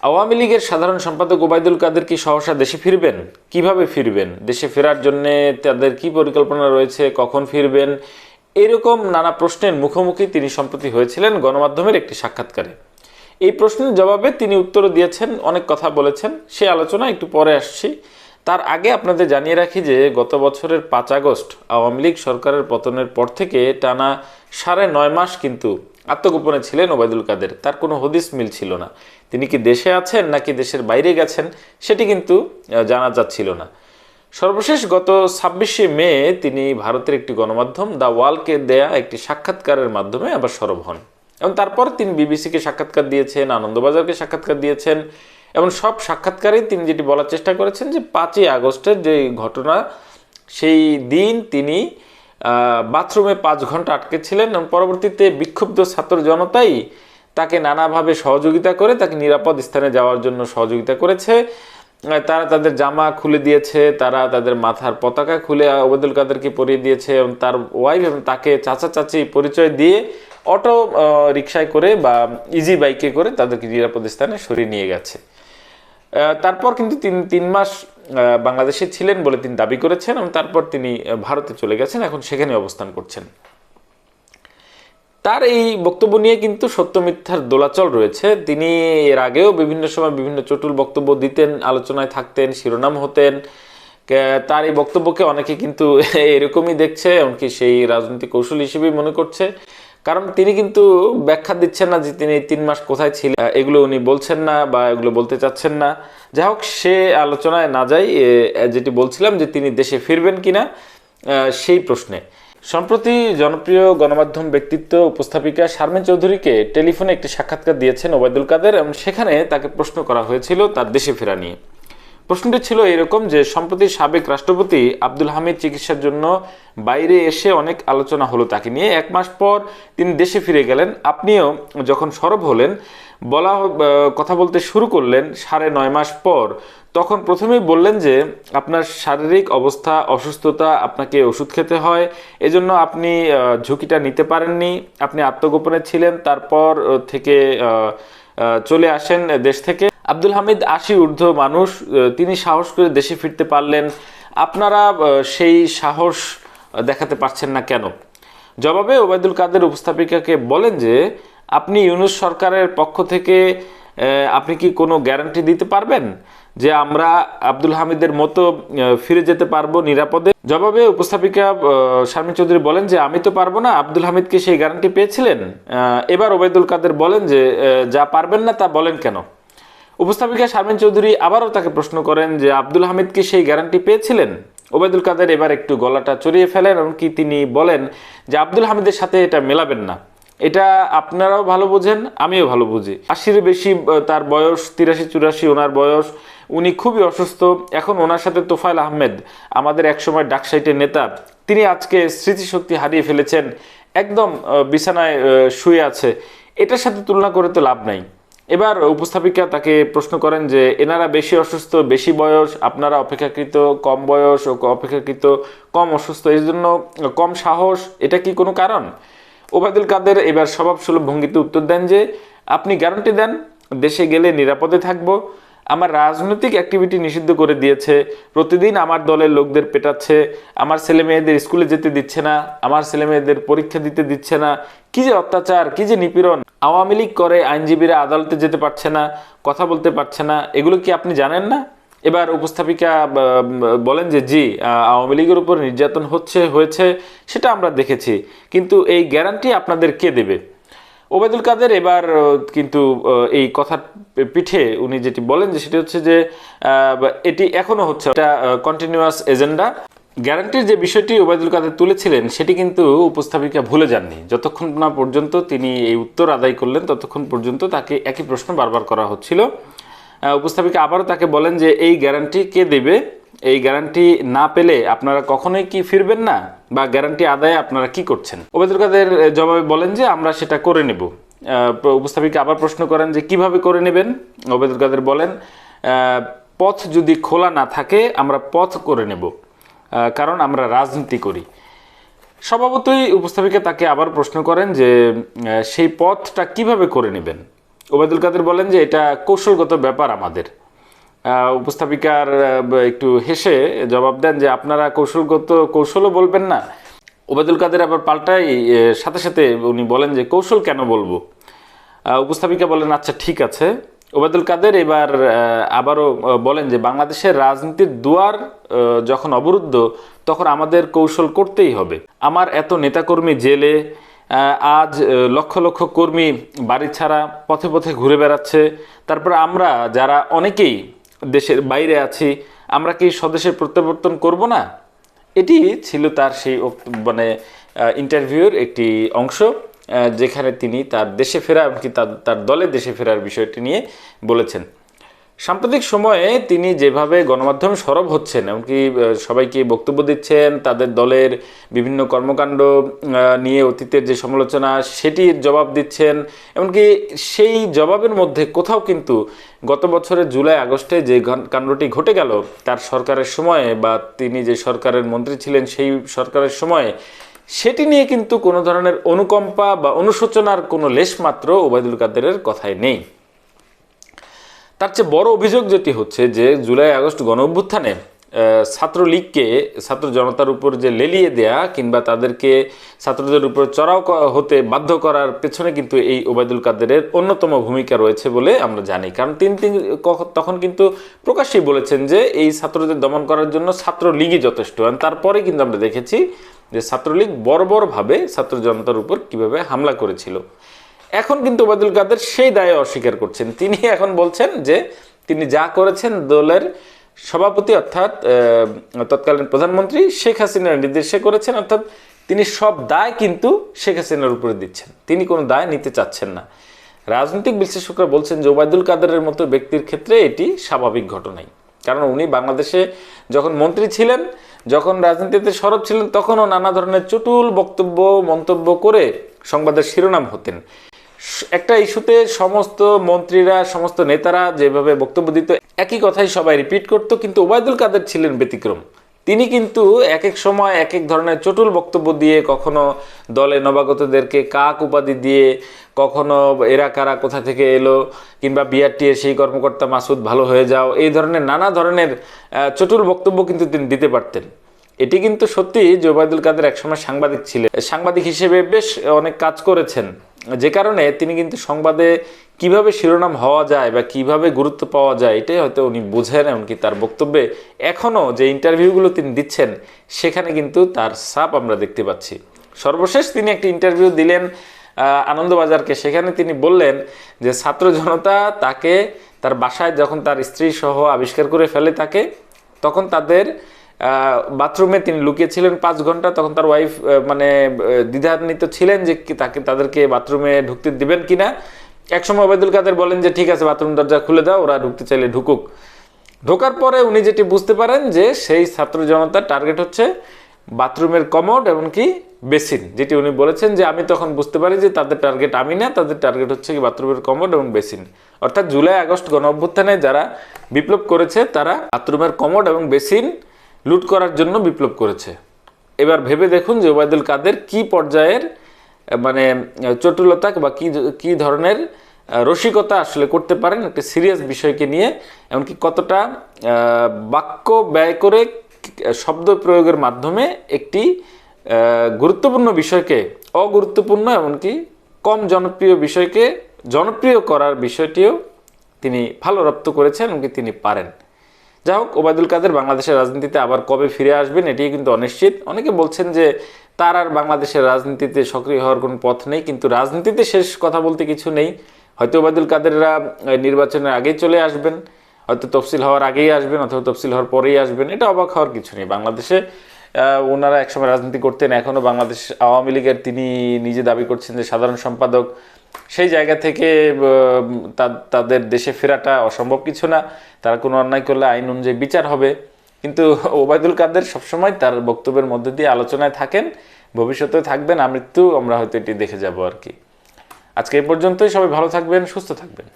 আওয়ামী লীগের সাধারণ সম্পাদক ওবায়দুল কাদের কি সহসা দেশে ফিরবেন? কিভাবে ফিরবেন? দেশে ফেরার জন্য তাদের কি পরিকল্পনা রয়েছে? কখন ফিরবেন? এরকম নানা প্রশ্নের মুখোমুখি তিনি সম্প্রতি হয়েছিলেন গণমাধ্যমের একটি সাক্ষাৎকারে। এই প্রশ্নের জবাবে তিনি উত্তরও দিয়েছেন, অনেক কথা বলেছেন। সে আলোচনা একটু পরে আসছি। তার আগে আপনাদের জানিয়ে রাখি যে গত বছরের 5 আগস্ট আওয়ামী লীগ সরকারের পতনের পর থেকে টানা 9.5 মাস কিন্তু আত্মগোপনে ছিলেন ওবায়দুল কাদের। তার কোনো হদিস মিল ছিল না। তিনি কি দেশে আছেন নাকি দেশের বাইরে গেছেন সেটি কিন্তু জানা যাচ্ছিল না। সর্বশেষ গত 26শে মে তিনি ভারতের একটি গণমাধ্যম দ্য ওয়ালকে দেয়া একটি সাক্ষাৎকারের মাধ্যমে আবার সরব হন, এবং তারপর তিনি বিবিসিকে সাক্ষাৎকার দিয়েছেন, আনন্দবাজারকে সাক্ষাৎকার দিয়েছেন, এবং সব সাক্ষাৎকারে তিনি যেটি বলার চেষ্টা করেছেন যে 5ই আগস্টের যে ঘটনা, সেই দিন তিনি বাথরুমে 5 ঘন্টা আটকে ছিলেন এবং পরবর্তীতে বিক্ষুব্ধ ছাত্র জনতাই তাকে নানাভাবে সহযোগিতা করে তাকে নিরাপদ স্থানে যাওয়ার জন্য সহযোগিতা করেছে। তারা তাদের জামা খুলে দিয়েছে, তারা তাদের মাথার পতাকা খুলে ওবায়দুল কাদেরকে পরিয়ে দিয়েছে, এবং তার ওয়াইফ এবং তাকে চাচা চাচি পরিচয় দিয়ে অটো রিকশায় করে বা ইজি বাইকে করে তাদেরকে নিরাপদ স্থানে সরিয়ে নিয়ে গেছে। তারপর কিন্তু তিনি 3 মাস বাংলাদেশে ছিলেন বলে তিনি দাবি করেছেন, এবং তারপর তিনি ভারতে চলে গেছেন, এখন সেখানে অবস্থান করছেন। তার এই বক্তব্য নিয়ে কিন্তু সত্য মিথ্যার দোলাচল রয়েছে। তিনি এর আগেও বিভিন্ন সময় বিভিন্ন চটুল বক্তব্য দিতেন, আলোচনায় থাকতেন, শিরোনাম হতেন। তার এই বক্তব্যকে অনেকে কিন্তু এরকমই দেখছে, এমনকি সেই রাজনৈতিক কৌশল হিসেবেই মনে করছে। কারণ তিনি কিন্তু ব্যাখ্যা দিচ্ছেন না যে তিনি 3 মাস কোথায় ছিলেন, এগুলো উনি বলছেন না বা এগুলো বলতে চাচ্ছেন না। যাই হোক, সে আলোচনায় না যাই, যেটি বলছিলাম যে তিনি দেশে ফিরবেন কিনা সেই প্রশ্নে। সম্প্রতি জনপ্রিয় গণমাধ্যম ব্যক্তিত্ব উপস্থাপিকা শারমিন চৌধুরীকে টেলিফোনে একটি সাক্ষাৎকার দিয়েছেন ওবায়দুল কাদের, এবং সেখানে তাকে প্রশ্ন করা হয়েছিল তার দেশে ফেরা নিয়ে। প্রশ্নটি ছিল এরকম যে সম্প্রতি সাবেক রাষ্ট্রপতি আব্দুল হামিদ চিকিৎসার জন্য বাইরে এসে অনেক আলোচনা হলো তাকে নিয়ে। 1 মাস পর তিনি দেশে ফিরে গেলেন। আপনিও যখন সরব হলেন, কথা বলতে শুরু করলেন 9.5 মাস পর, তখন প্রথমেই বললেন যে আপনার শারীরিক অবস্থা, অসুস্থতা, আপনাকে ওষুধ খেতে হয়, এজন্য আপনি ঝুঁকিটা নিতে পারেননি, আপনি আত্মগোপনে ছিলেন, তারপর থেকে চলে আসেন দেশ থেকে। আব্দুল হামিদ 80 ঊর্ধ্ব মানুষ, তিনি সাহস করে দেশে ফিরতে পারলেন, আপনারা সেই সাহস দেখাতে পারছেন না কেন? জবাবে ওবায়দুল কাদের উপস্থাপিকাকে বলেন যে আপনি ইউনূস সরকারের পক্ষ থেকে আপনি কি কোনো গ্যারান্টি দিতে পারবেন যে আমরা আব্দুল হামিদের মতো ফিরে যেতে পারবো নিরাপদে? জবাবে উপস্থাপিকা শারমিন চৌধুরী বলেন যে আমি তো পারবো না, আব্দুল হামিদকে সেই গ্যারান্টি পেয়েছিলেন। এবার ওবায়দুল কাদের বলেন যে যা পারবেন না তা বলেন কেন? উপস্থাপিকা শারমিন চৌধুরী আবারও তাকে প্রশ্ন করেন যে আব্দুল হামিদ কি সেই গ্যারান্টি পেয়েছিলেন? ওবায়দুল কাদের এবার একটু গলাটা চড়িয়ে ফেলেন, এমনকি তিনি বলেন যে আব্দুল হামিদের সাথে এটা মেলাবেন না, এটা আপনারাও ভালো বোঝেন, আমিও ভালো বুঝি। 80-এর বেশি তার বয়স, 83-84 ওনার বয়স, উনি খুবই অসুস্থ। এখন ওনার সাথে তোফায়েল আহমেদ, আমাদের একসময় ডাকসাইটের নেতা, তিনি আজকে স্মৃতিশক্তি হারিয়ে ফেলেছেন, একদম বিছানায় শুয়ে আছে। এটার সাথে তুলনা করে তো লাভ নাই। এবার উপস্থাপিকা তাকে প্রশ্ন করেন যে এনারা বেশি অসুস্থ, বেশি বয়স, আপনারা অপেক্ষাকৃত কম বয়স ও অপেক্ষাকৃত কম অসুস্থ, এই জন্য কম সাহস, এটা কি কোনো কারণ? ওবায়দুল কাদের এবার স্বভাবসুলভ ভঙ্গিতে উত্তর দেন যে আপনি গ্যারান্টি দেন দেশে গেলে নিরাপদে থাকবো, আমার রাজনৈতিক অ্যাক্টিভিটি নিষিদ্ধ করে দিয়েছে, প্রতিদিন আমার দলের লোকদের পেটাচ্ছে, আমার ছেলে মেয়েদের স্কুলে যেতে দিচ্ছে না, আমার ছেলে মেয়েদের পরীক্ষা দিতে দিচ্ছে না, কি যে অত্যাচার, কি যে নিপীড়ন আওয়ামী লীগ করে, আইনজীবীরা আদালতে যেতে পারছে না, কথা বলতে পারছে না, এগুলো কি আপনি জানেন না? এবার উপস্থাপিকা বলেন যে জি, আওয়ামী লীগের উপর নির্যাতন হয়েছে, সেটা আমরা দেখেছি, কিন্তু এই গ্যারান্টি আপনাদের কে দেবে? ওবায়দুল কাদের এবার কিন্তু এই কথার পিঠে উনি যেটি বলেন যে সেটি হচ্ছে যে এটি এখনো হচ্ছে, এটা কন্টিনিউয়াস এজেন্ডা। গ্যারান্টির যে বিষয়টি ওবায়দুল কাদের তুলেছিলেন সেটি কিন্তু উপস্থাপিকা ভুলে যাননি। যতক্ষণ না পর্যন্ত তিনি এই উত্তর আদায় করলেন ততক্ষণ পর্যন্ত তাকে একই প্রশ্ন বারবার করা হচ্ছিল। উপস্থাপিকা আবারও তাকে বলেন যে এই গ্যারান্টি কে দেবে? এই গ্যারান্টি না পেলে আপনারা কখনোই কি ফিরবেন না, বা গ্যারান্টি আদায়ে আপনারা কি করছেন? ওবায়দুল কাদের জবাবে বলেন যে আমরা সেটা করে নেব। উপস্থাপিকা আবার প্রশ্ন করেন যে কিভাবে করে নেবেন? ওবায়দুল কাদের বলেন পথ যদি খোলা না থাকে আমরা পথ করে নেব, কারণ আমরা রাজনীতি করি। স্বভাবতই উপস্থাপিকা তাকে আবার প্রশ্ন করেন যে সেই পথটা কিভাবে করে নেবেন? ওবায়দুল কাদের বলেন যে এটা কৌশলগত ব্যাপার আমাদের। উপস্থাপিকার একটু হেসে জবাব দেন যে আপনারা কৌশলও বলবেন না। ওবায়দুল কাদের আবার পাল্টাই সাথে সাথে উনি বলেন যে কৌশল কেন বলবো। উপস্থাপিকা বলেন আচ্ছা ঠিক আছে। ওবায়দুল কাদের এবার আবারও বলেন যে বাংলাদেশের রাজনীতির দুয়ার যখন অবরুদ্ধ তখন আমাদের কৌশল করতেই হবে। আমার এত নেতাকর্মী জেলে, আজ লক্ষ লক্ষ কর্মী বাড়ি ছাড়া পথে পথে ঘুরে বেড়াচ্ছে, তারপর আমরা যারা অনেকেই দেশের বাইরে আছি, আমরা কি স্বদেশে প্রত্যাবর্তন করব না? এটি ছিল তার সেই মানে ইন্টারভিউর একটি অংশ, যেখানে তিনি তার দেশে ফেরা এমনকি তার দলের দেশে ফেরার বিষয়টি নিয়ে বলেছেন। সাম্প্রতিক সময়ে তিনি যেভাবে গণমাধ্যমে সরব হচ্ছেন, এমনকি সবাইকে বক্তব্য দিচ্ছেন, তাদের দলের বিভিন্ন কর্মকাণ্ড নিয়ে অতীতের যে সমালোচনা সেটির জবাব দিচ্ছেন, এমনকি সেই জবাবের মধ্যে কোথাও কিন্তু গত বছরের জুলাই আগস্টে যে কাণ্ডটি ঘটে গেল তার সরকারের সময়ে বা তিনি যে সরকারের মন্ত্রী ছিলেন সেই সরকারের সময়ে, সেটি নিয়ে কিন্তু কোনো ধরনের অনুকম্পা বা অনুশোচনার কোনো লেশমাত্র ওবায়দুল কাদেরের কথায় নেই। তার চেয়ে বড় অভিযোগ যেটি হচ্ছে যে জুলাই আগস্ট গণ অভ্যুত্থানে ছাত্রলীগকে ছাত্র জনতার উপর যে লেলিয়ে দেয়া কিংবা তাদেরকে ছাত্রদের উপর চড়াও হতে বাধ্য করার পেছনে কিন্তু এই ওবায়দুল কাদেরের অন্যতম ভূমিকা রয়েছে বলে আমরা জানি। কারণ তিনি তখন কিন্তু প্রকাশ্যেই বলেছেন যে এই ছাত্রদের দমন করার জন্য ছাত্রলীগই যথেষ্ট। আর তারপরে কিন্তু আমরা দেখেছি যে ছাত্রলীগ বর্বরভাবে ছাত্র জনতার উপর কিভাবে হামলা করেছিল। এখন কিন্তু ওবায়দুল কাদের সেই দায় অস্বীকার করছেন। তিনি এখন বলছেন যে তিনি যা করেছেন দলের সভাপতি অর্থাৎ তৎকালীন প্রধানমন্ত্রী শেখ হাসিনার নির্দেশে করেছেন, অর্থাৎ তিনি সব দায় কিন্তু শেখ হাসিনার উপরে দিচ্ছেন, তিনি কোনো দায় নিতে চাচ্ছেন না। রাজনৈতিক বিশ্লেষকরা বলছেন যে ওবায়দুল কাদেরের মতো ব্যক্তির ক্ষেত্রে এটি স্বাভাবিক ঘটনাই। কারণ উনি বাংলাদেশে যখন মন্ত্রী ছিলেন, যখন রাজনীতিতে সরব ছিলেন, তখনও নানা ধরনের চটুল বক্তব্য মন্তব্য করে সংবাদের শিরোনাম হতেন। একটা ইস্যুতে সমস্ত মন্ত্রীরা সমস্ত নেতারা যেভাবে বক্তব্য দিত একই কথাই সবাই রিপিট করত, কিন্তু ওবায়দুল কাদের ছিলেন ব্যতিক্রম। তিনি কিন্তু এক এক সময় এক এক ধরনের চটুল বক্তব্য দিয়ে, কখনো দলে নবাগতদেরকে কাক উপাধি দিয়ে, কখনো এরা কারা কোথা থেকে এলো, কিংবা বিআরটিএর সেই কর্মকর্তা মাসুদ ভালো হয়ে যাও, এই ধরনের নানা ধরনের চটুল বক্তব্য কিন্তু তিনি দিতে পারতেন। এটি কিন্তু সত্যি যে ওবায়দুল কাদের একসময় সাংবাদিক ছিলেন, সাংবাদিক হিসেবে বেশ অনেক কাজ করেছেন, যে কারণে তিনি কিন্তু সংবাদে কিভাবে শিরোনাম হওয়া যায় বা কিভাবে গুরুত্ব পাওয়া যায় এটাই হয়তো উনি বোঝেন। এমনকি তার বক্তব্যে এখনও যে ইন্টারভিউগুলো তিনি দিচ্ছেন সেখানে কিন্তু তার ছাপ আমরা দেখতে পাচ্ছি। সর্বশেষ তিনি একটি ইন্টারভিউ দিলেন আনন্দবাজারকে, সেখানে তিনি বললেন যে ছাত্র জনতা তাকে তার বাসায় যখন তার স্ত্রী সহ আবিষ্কার করে ফেলে তাকে, তখন তাদের বাথরুমে তিনি লুকিয়েছিলেন 5 ঘন্টা। তখন তার ওয়াইফ মানে দ্বিধান্বিত ছিলেন যে তাদেরকে বাথরুমে ঢুকতে দিবেন কিনা। একসময় ওবায়দুল কাদের বলেন যে ঠিক আছে, বাথরুম দরজা খুলে দাও, ওরা ঢুকতে চাইলে ঢুকুক। ঢোকার পরে উনি যেটি বুঝতে পারেন যে সেই ছাত্র জনতার টার্গেট হচ্ছে বাথরুমের কমোড এমনকি বেসিন, যেটি উনি বলেছেন যে আমি তখন বুঝতে পারি যে তাদের টার্গেট আমি না, তাদের টার্গেট হচ্ছে কি বাথরুমের কমোড এবং বেসিন। অর্থাৎ জুলাই আগস্ট গণ অভ্যুত্থানে যারা বিপ্লব করেছে তারা বাথরুমের কমোড এবং বেসিন লুট করার জন্য বিপ্লব করেছে। এবার ভেবে দেখুন যে ওবায়দুল কাদের কি পর্যায়ের মানে চটুলতা বা কি ধরনের রসিকতা আসলে করতে পারেন একটা সিরিয়াস বিষয়কে নিয়ে, এমনকি কতটা বাক্য ব্যয় করে শব্দ প্রয়োগের মাধ্যমে একটি গুরুত্বপূর্ণ বিষয়কে অগুরুত্বপূর্ণ এমনকি কম জনপ্রিয় বিষয়কে জনপ্রিয় করার বিষয়টিও তিনি ভালো রপ্ত করেছেন, এমনকি তিনি পারেন। যাই হোক, ওবায়দুল কাদের বাংলাদেশের রাজনীতিতে আবার কবে ফিরে আসবেন এটি কিন্তু অনিশ্চিত। অনেকে বলছেন যে তার আর বাংলাদেশের রাজনীতিতে সক্রিয় হওয়ার কোনো পথ নেই, কিন্তু রাজনীতিতে শেষ কথা বলতে কিছু নেই। হয়তো ওবায়দুল কাদেররা নির্বাচনের আগেই চলে আসবেন, হয়তো তফসিল হওয়ার আগেই আসবেন অথবা তফসিল হওয়ার পরেই আসবেন, এটা অবাক হওয়ার কিছু নেই। বাংলাদেশে ওনারা একসময় রাজনীতি করতেন, এখনও বাংলাদেশ আওয়ামী লীগের তিনি নিজে দাবি করছেন যে সাধারণ সম্পাদক। সেই জায়গা থেকে তাদের দেশে ফেরাটা অসম্ভব কিছু না, তারা কোনো অন্যায় করলে আইন অনুযায়ী বিচার হবে। কিন্তু ওবায়দুল কাদের সবসময় তার বক্তব্যের মধ্যে দিয়ে আলোচনায় থাকেন, ভবিষ্যতেও থাকবেন, আমৃত্যু আমরা হয়তো এটি দেখে যাব আর কি। আজকে এই পর্যন্তই, সবাই ভালো থাকবেন, সুস্থ থাকবেন।